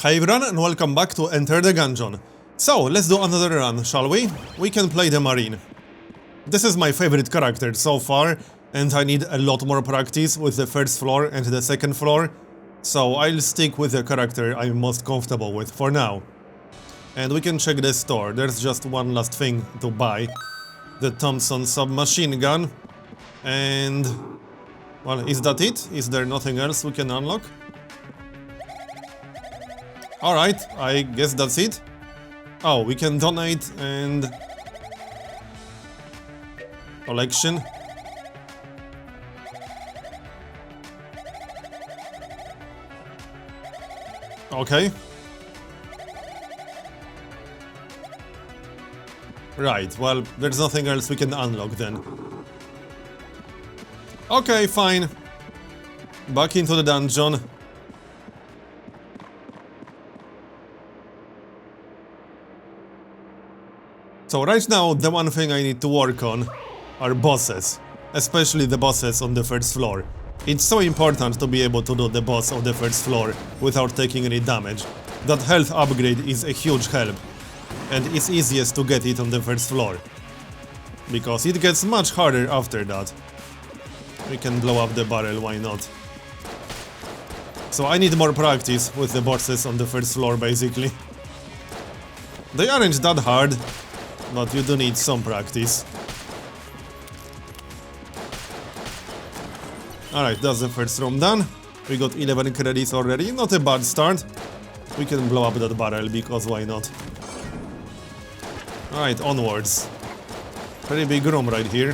Hi everyone and welcome back to Enter the Gungeon. So, let's do another run, shall we? We can play the Marine. This is my favorite character so far, and I need a lot more practice with the first floor and the second floor, so I'll stick with the character I'm most comfortable with for now. And we can check the store, there's just one last thing to buy. The Thompson Submachine Gun. And... well, is that it? Is there nothing else we can unlock? Alright, I guess that's it. Oh, we can donate and... collection. Okay. Right, well, there's nothing else we can unlock then. Okay, fine. Back into the dungeon. So right now, the one thing I need to work on are bosses. Especially the bosses on the first floor. It's so important to be able to do the boss on the first floor without taking any damage. That health upgrade is a huge help. And it's easiest to get it on the first floor. Because it gets much harder after that. We can blow up the barrel, why not? So I need more practice with the bosses on the first floor, basically. They aren't that hard, but you do need some practice. Alright, that's the first room done. We got 11 credits already, not a bad start. We can blow up that barrel, because why not? Alright, onwards. Pretty big room right here.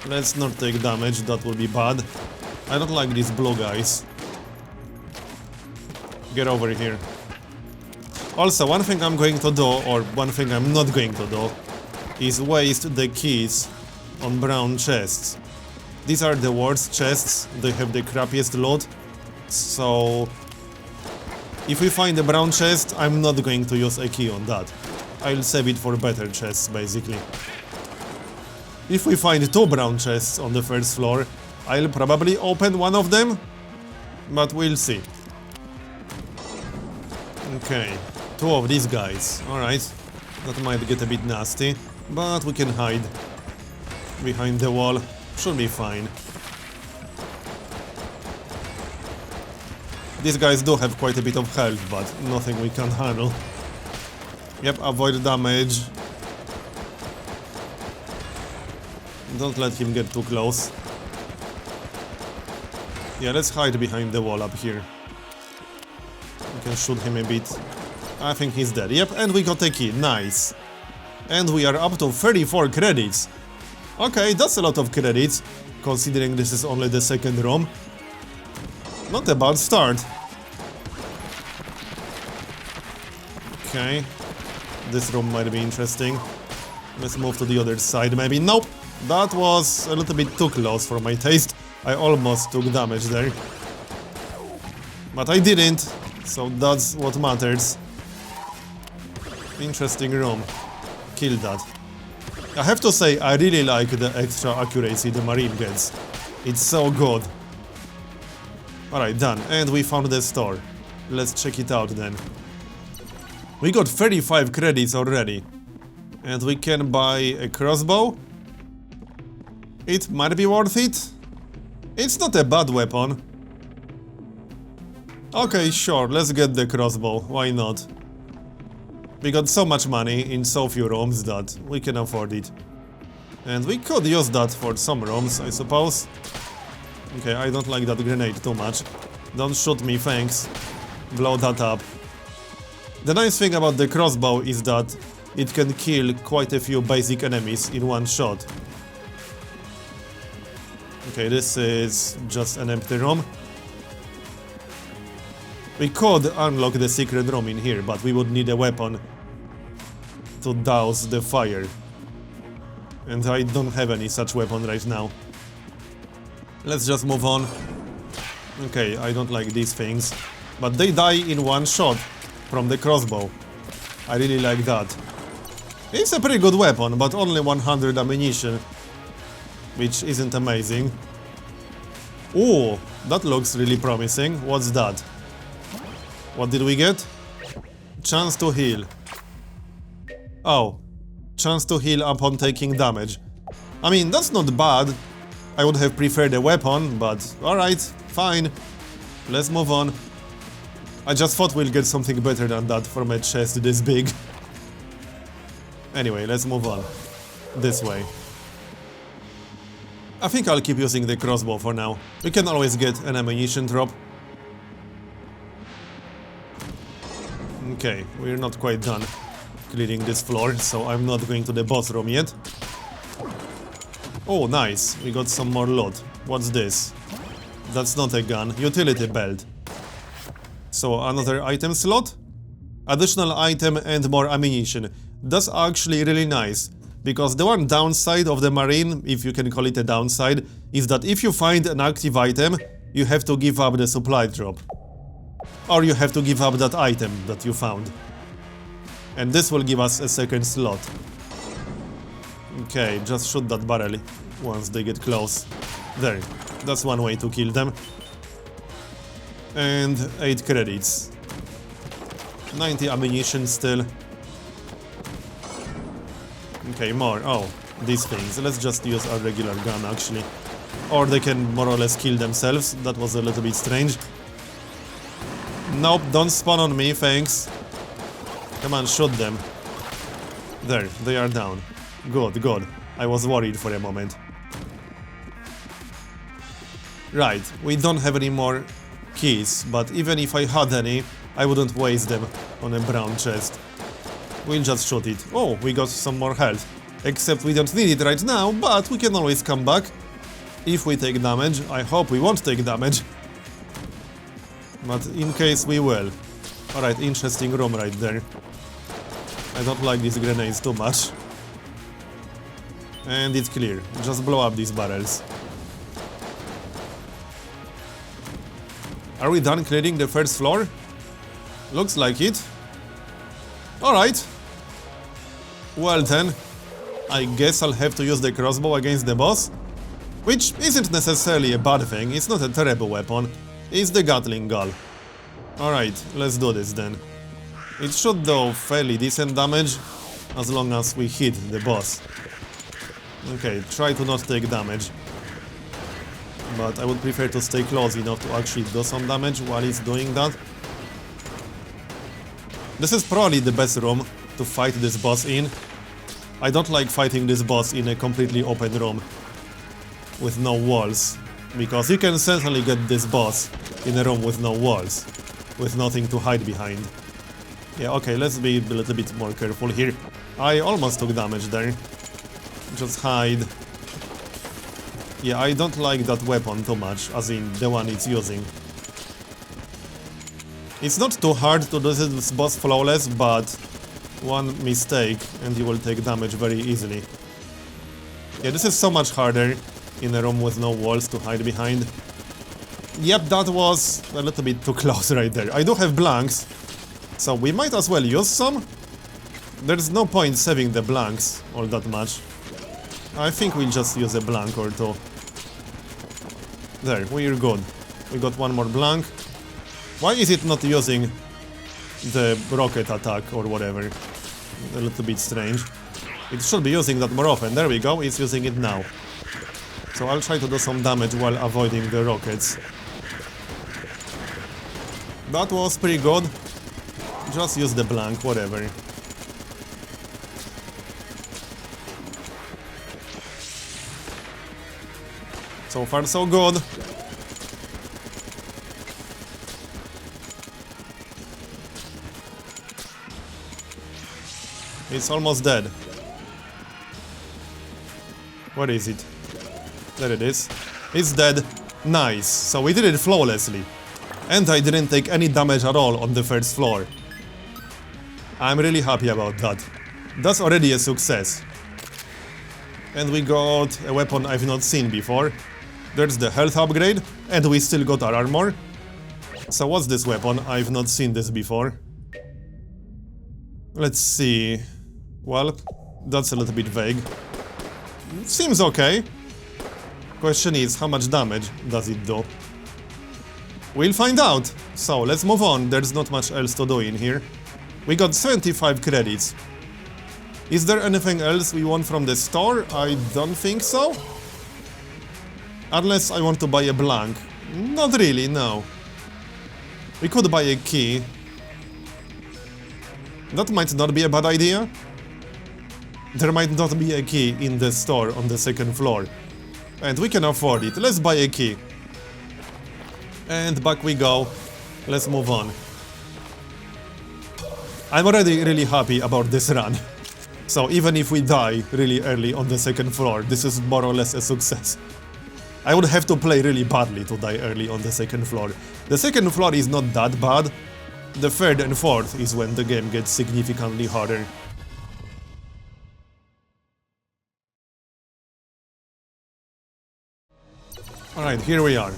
Let's not take damage, that will be bad. I don't like these blue guys. Get over here. Also, one thing I'm going to do, or one thing I'm not going to do, is waste the keys on brown chests. These are the worst chests, they have the crappiest loot, so... if we find a brown chest, I'm not going to use a key on that. I'll save it for better chests, basically. If we find two brown chests on the first floor, I'll probably open one of them, but we'll see. Okay. Two of these guys, alright. That might get a bit nasty, but we can hide behind the wall. Should be fine. These guys do have quite a bit of health, but nothing we can handle. Yep, avoid damage. Don't let him get too close. Yeah, let's hide behind the wall up here. We can shoot him a bit. I think he's dead. Yep, and we got a key. Nice. And we are up to 34 credits. Okay, that's a lot of credits, considering this is only the second room. Not a bad start. Okay. This room might be interesting. Let's move to the other side, maybe. Nope! That was a little bit too close for my taste. I almost took damage there. But I didn't, so that's what matters. Interesting room. Kill that. I have to say, I really like the extra accuracy the Marine gets. It's so good. Alright, done. And we found the store. Let's check it out then. We got 35 credits already. And we can buy a crossbow. It might be worth it. It's not a bad weapon. Okay, sure, let's get the crossbow. Why not? We got so much money in so few rooms that we can afford it. And we could use that for some rooms, I suppose. Okay, I don't like that grenade too much. Don't shoot me, thanks. Blow that up. The nice thing about the crossbow is that it can kill quite a few basic enemies in one shot. Okay, this is just an empty room. We could unlock the secret room in here, but we would need a weapon to douse the fire. And I don't have any such weapon right now. Let's just move on. Okay, I don't like these things. But they die in one shot from the crossbow. I really like that. It's a pretty good weapon, but only 100 ammunition. Which isn't amazing. Ooh, that looks really promising. What's that? What did we get? Chance to heal. Oh. Chance to heal upon taking damage. I mean, that's not bad. I would have preferred a weapon, but alright, fine. Let's move on. I just thought we'll get something better than that from a chest this big. Anyway, let's move on. This way. I think I'll keep using the crossbow for now. We can always get an ammunition drop. Okay, we're not quite done clearing this floor, so I'm not going to the boss room yet. Oh, nice. We got some more loot. What's this? That's not a gun. Utility belt. So, another item slot? Additional item and more ammunition. That's actually really nice. Because the one downside of the Marine, if you can call it a downside, is that if you find an active item, you have to give up the supply drop. Or you have to give up that item that you found. And this will give us a second slot. Okay, just shoot that barrel once they get close. There, that's one way to kill them. And 8 credits. 90 ammunition still. Okay, more. Oh, these things. Let's just use our regular gun, actually. Or they can more or less kill themselves. That was a little bit strange. Nope, don't spawn on me, thanks. Come on, shoot them. There, they are down. Good, good. I was worried for a moment. Right, we don't have any more keys, but even if I had any, I wouldn't waste them on a brown chest. We'll just shoot it. Oh, we got some more health. Except we don't need it right now, but we can always come back. If we take damage. I hope we won't take damage. But in case we will. Alright, interesting room right there. I don't like these grenades too much. And it's clear. Just blow up these barrels. Are we done clearing the first floor? Looks like it. Alright. Well then, I guess I'll have to use the crossbow against the boss. Which isn't necessarily a bad thing, it's not a terrible weapon. It's the Gatling Gun. Alright, let's do this then. It should do fairly decent damage, as long as we hit the boss. Okay, try to not take damage. But I would prefer to stay close enough to actually do some damage while it's doing that. This is probably the best room to fight this boss in. I don't like fighting this boss in a completely open room with no walls, because you can certainly get this boss in a room with no walls, with nothing to hide behind. Yeah, okay, let's be a little bit more careful here. I almost took damage there. Just hide. Yeah, I don't like that weapon too much, as in the one it's using. It's not too hard to do this boss flawless, but one mistake and you will take damage very easily. Yeah, this is so much harder in a room with no walls to hide behind. Yep, that was a little bit too close right there. I do have blanks, so we might as well use some. There's no point saving the blanks all that much. I think we'll just use a blank or two. There, we're good. We got one more blank. Why is it not using the rocket attack or whatever? A little bit strange. It should be using that more often. There we go, it's using it now. So I'll try to do some damage while avoiding the rockets. That was pretty good. Just use the blank, whatever. So far so good. It's almost dead. Where is it? There it is. It's dead. Nice. So we did it flawlessly. And I didn't take any damage at all on the first floor. I'm really happy about that. That's already a success. And we got a weapon I've not seen before. There's the health upgrade, and we still got our armor. So what's this weapon? I've not seen this before. Let's see. Well, that's a little bit vague. Seems okay. Question is, how much damage does it do? We'll find out. So, let's move on. There's not much else to do in here. We got 75 credits. Is there anything else we want from the store? I don't think so. Unless I want to buy a blank. Not really, no. We could buy a key. That might not be a bad idea. There might not be a key in the store on the second floor. And we can afford it. Let's buy a key. And back we go. Let's move on. I'm already really happy about this run. So even if we die really early on the second floor, this is more or less a success. I would have to play really badly to die early on the second floor. The second floor is not that bad. The third and fourth is when the game gets significantly harder. Alright, here we are.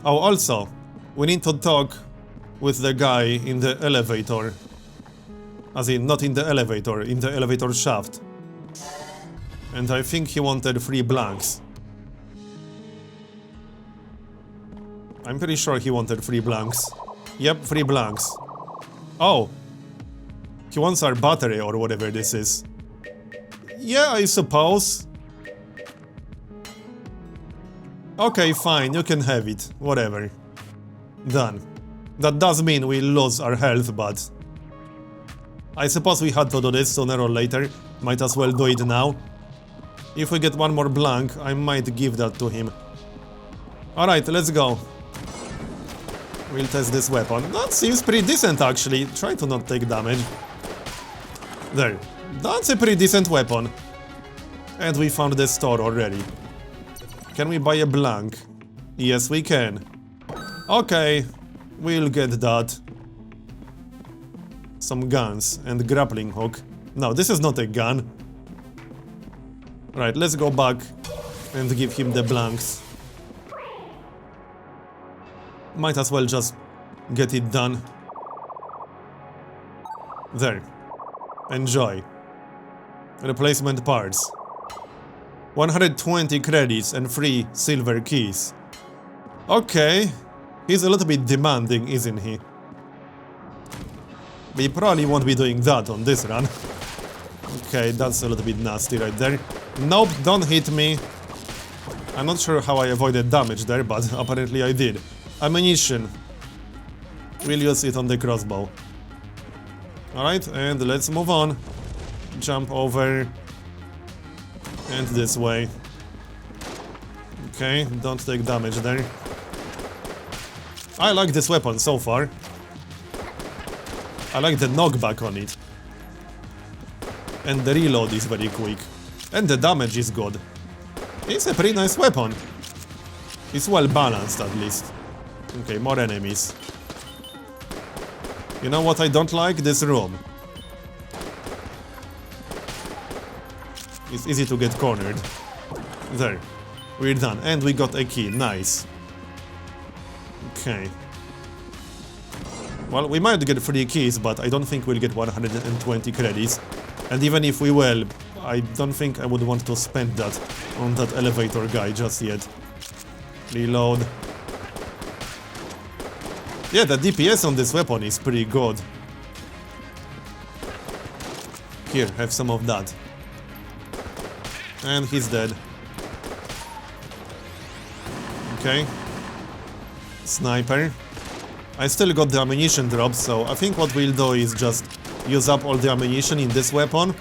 Oh, also, we need to talk with the guy in the elevator. As in, not in the elevator shaft. And I think he wanted 3 blanks. I'm pretty sure he wanted 3 blanks. Yep, 3 blanks. Oh! He wants our battery or whatever this is. Yeah, I suppose. Okay, fine, you can have it. Whatever. Done. That does mean we lose our health, but... I suppose we had to do this sooner or later. Might as well do it now. If we get 1 more blank, I might give that to him. Alright, let's go. We'll test this weapon. That seems pretty decent, actually. Try to not take damage. There. That's a pretty decent weapon. And we found the store already. Can we buy a blank? Yes, we can. Okay. We'll get that. Some guns and grappling hook. No, this is not a gun. Right, let's go back and give him the blanks. Might as well just get it done. There. Enjoy. Replacement parts. 120 credits and 3 silver keys. Okay. He's a little bit demanding, isn't he? We probably won't be doing that on this run. Okay, that's a little bit nasty right there. Nope, don't hit me. I'm not sure how I avoided damage there, but apparently I did. Ammunition. We'll use it on the crossbow. Alright, and let's move on. Jump over. And this way. Okay, don't take damage there. I like this weapon so far. I like the knockback on it. And the reload is very quick. And the damage is good. It's a pretty nice weapon. It's well balanced at least. Okay, more enemies. You know what I don't like? This room. It's easy to get cornered. There. We're done. And we got a key. Nice. Okay. Well, we might get 3 keys, but I don't think we'll get 120 credits. And even if we will, I don't think I would want to spend that on that elevator guy just yet. Reload. Yeah, the DPS on this weapon is pretty good. Here, have some of that. And he's dead. Okay. Sniper. I still got the ammunition drop, so I think what we'll do is just use up all the ammunition in this weapon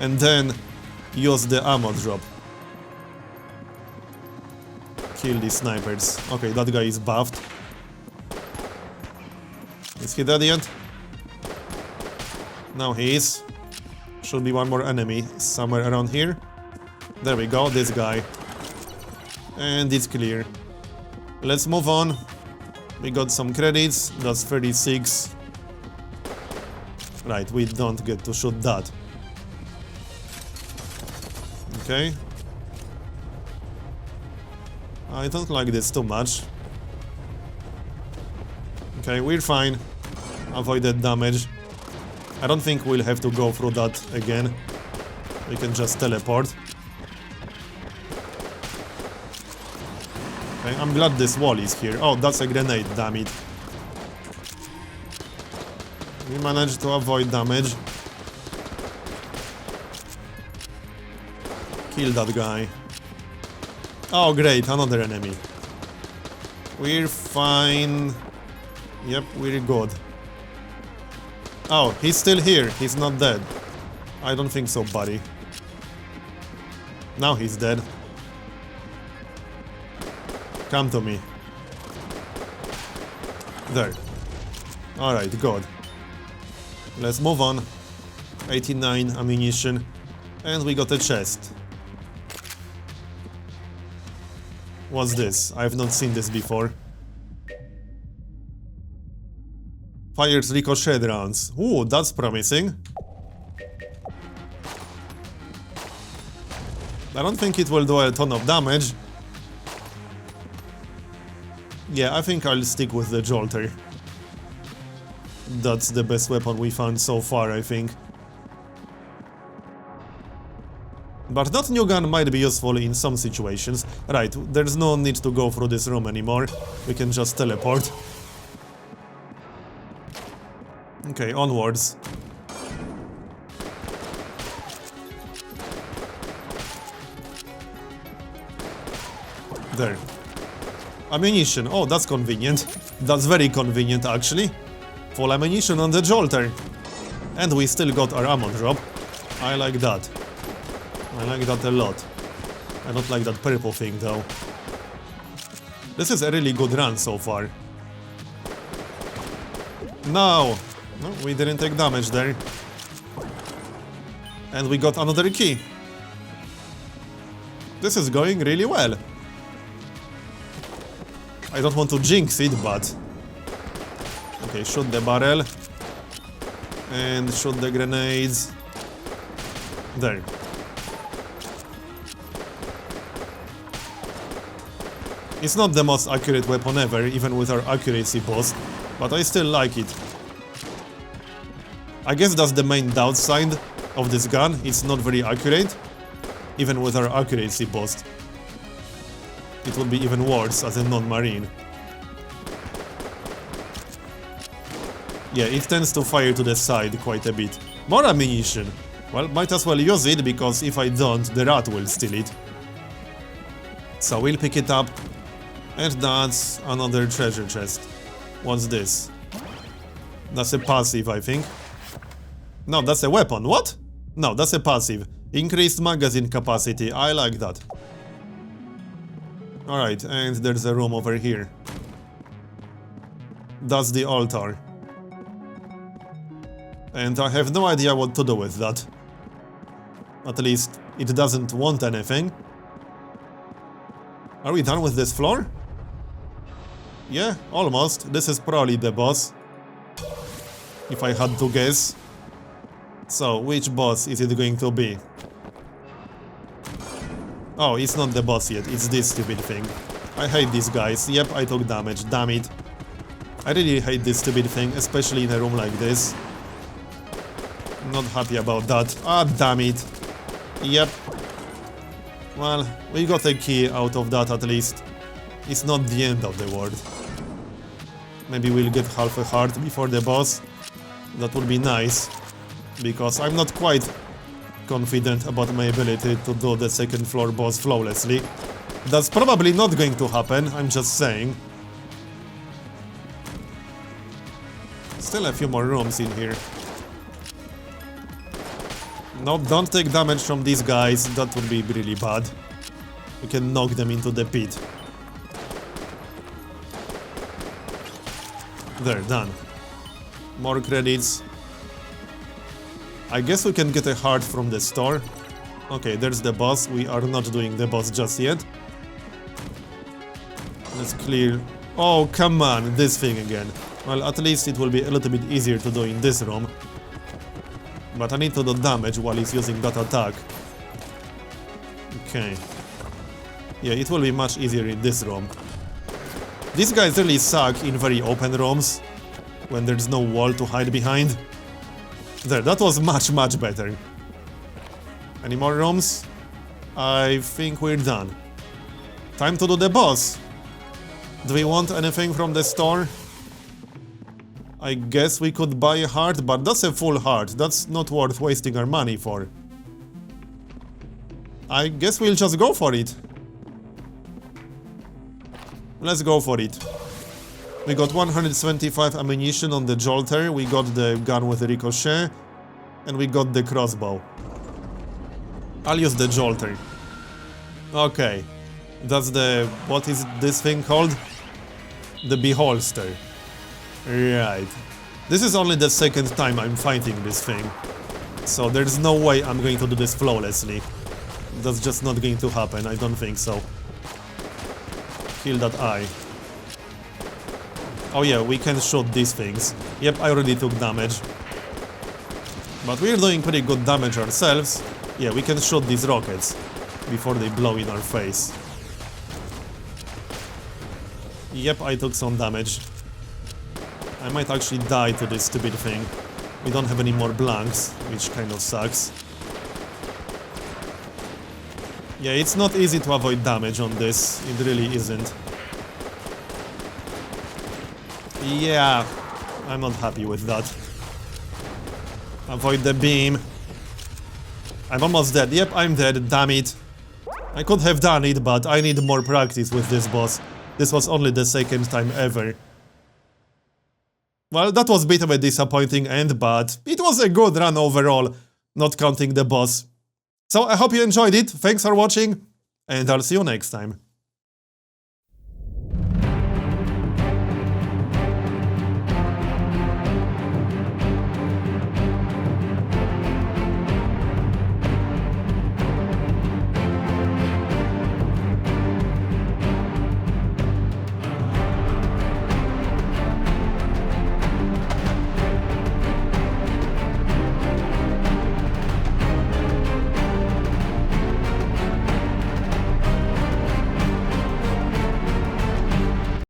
and then use the ammo drop. Kill these snipers. Okay, that guy is buffed. Is he dead yet? Now he is. Should be 1 more enemy somewhere around here. There we go, this guy. And it's clear. Let's move on. We got some credits, that's 36. Right, we don't get to shoot that. Okay. I don't like this too much. Okay, we're fine. Avoided damage. I don't think we'll have to go through that again. We can just teleport. Okay, I'm glad this wall is here. Oh, that's a grenade, damn it. We managed to avoid damage. Kill that guy. Oh great, another enemy. We're fine. Yep, we're good. Oh, he's still here. He's not dead. I don't think so, buddy. Now he's dead. Come to me. There. Alright, good. Let's move on. 89 ammunition. And we got a chest. What's this? I've not seen this before. Fires ricochet rounds. Ooh, that's promising. I don't think it will do a ton of damage. Yeah, I think I'll stick with the Jolter. That's the best weapon we found so far, I think. But that new gun might be useful in some situations. Right, there's no need to go through this room anymore. We can just teleport. Okay, onwards. There. Ammunition. Oh, that's convenient. That's very convenient, actually. Full ammunition on the Jolter. And we still got our ammo drop. I like that. I like that a lot. I don't like that purple thing, though. This is a really good run so far. No! No, we didn't take damage there. And we got another key. This is going really well. I don't want to jinx it, but... Okay, shoot the barrel. And shoot the grenades. There. It's not the most accurate weapon ever, even with our accuracy boost, but I still like it. I guess that's the main downside of this gun, it's not very accurate, even with our accuracy boost. It would be even worse as a non-marine. Yeah, it tends to fire to the side quite a bit. More ammunition! Well, might as well use it, because if I don't, the rat will steal it. So we'll pick it up. And that's another treasure chest. What's this? That's a passive, I think. No, that's a weapon. What? No, that's a passive. Increased magazine capacity. I like that. Alright, and there's a room over here. That's the altar. And I have no idea what to do with that. At least, it doesn't want anything. Are we done with this floor? Yeah, almost. This is probably the boss. If I had to guess. So, which boss is it going to be? Oh, it's not the boss yet, it's this stupid thing. I hate these guys. Yep, I took damage, damn it. I really hate this stupid thing, especially in a room like this. Not happy about that. Ah, damn it. Yep. Well, we got a key out of that at least. It's not the end of the world. Maybe we'll get half a heart before the boss. That would be nice. Because I'm not quite confident about my ability to do the second floor boss flawlessly. That's probably not going to happen, I'm just saying. Still a few more rooms in here. No, don't take damage from these guys, that would be really bad. You can knock them into the pit. There, done. More credits. I guess we can get a heart from the store. Okay, there's the boss. We are not doing the boss just yet. Let's clear... Oh, come on, this thing again. Well, at least it will be a little bit easier to do in this room. But I need to do damage while he's using that attack. Okay. Yeah, it will be much easier in this room. These guys really suck in very open rooms, when there's no wall to hide behind. There, that was much better. Any more rooms? I think we're done. Time to do the boss. Do we want anything from the store? I guess we could buy a heart, but that's a full heart. That's not worth wasting our money for. I guess we'll just go for it. Let's go for it. We got 175 ammunition on the jolter, we got the gun with the ricochet, and we got the crossbow. I'll use the jolter. Okay. That's the... what is this thing called? The beholster. Right. This is only the second time I'm fighting this thing. So there's no way I'm going to do this flawlessly. That's just not going to happen, I don't think so. Kill that eye. Oh yeah, we can shoot these things. Yep, I already took damage. But we're doing pretty good damage ourselves. Yeah, we can shoot these rockets before they blow in our face. Yep, I took some damage. I might actually die to this stupid thing. We don't have any more blanks, which kind of sucks. Yeah, it's not easy to avoid damage on this. It really isn't. Yeah, I'm not happy with that. Avoid the beam. I'm almost dead. Yep, I'm dead, damn it. I could have done it, but I need more practice with this boss. This was only the second time ever. Well, that was a bit of a disappointing end, but it was a good run overall, not counting the boss. So I hope you enjoyed it, thanks for watching, and I'll see you next time.